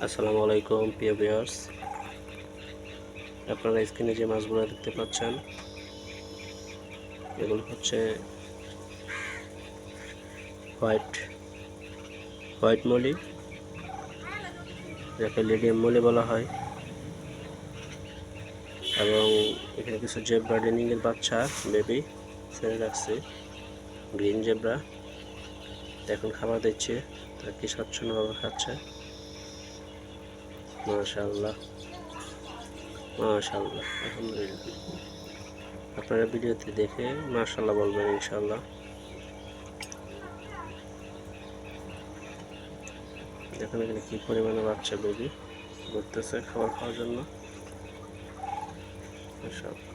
আসসালামু আলাইকুম প্রিয় ভিউয়ার্স, আপনারা স্ক্রিনে যে মাছগুলো দেখতে পাচ্ছেন এগুলো হচ্ছে হোয়াইট মলি, যাকে লিডিয়াম মলি বলা হয়। এবং এখানে কিছু জেব্রা ডেনিংয়ের বাচ্চা বেবি ছেড়ে রাখছে, গ্রিন জেব্রা। এখন খাবার দিচ্ছে, তারা কি স্বচ্ছন্দভাবে খাচ্ছে। মাশাআল্লাহ মাশাআল্লাহ, আলহামদুলিল্লাহ। আপনারা ভিডিওতে দেখে মাশাআল্লাহ বলবেন ইনশাআল্লাহ। দেখুন এখানে কি পরিমাণে বাচ্চা বেবি ঘুরতেছে খাবার খাওয়ার জন্য। মাশাআল্লাহ।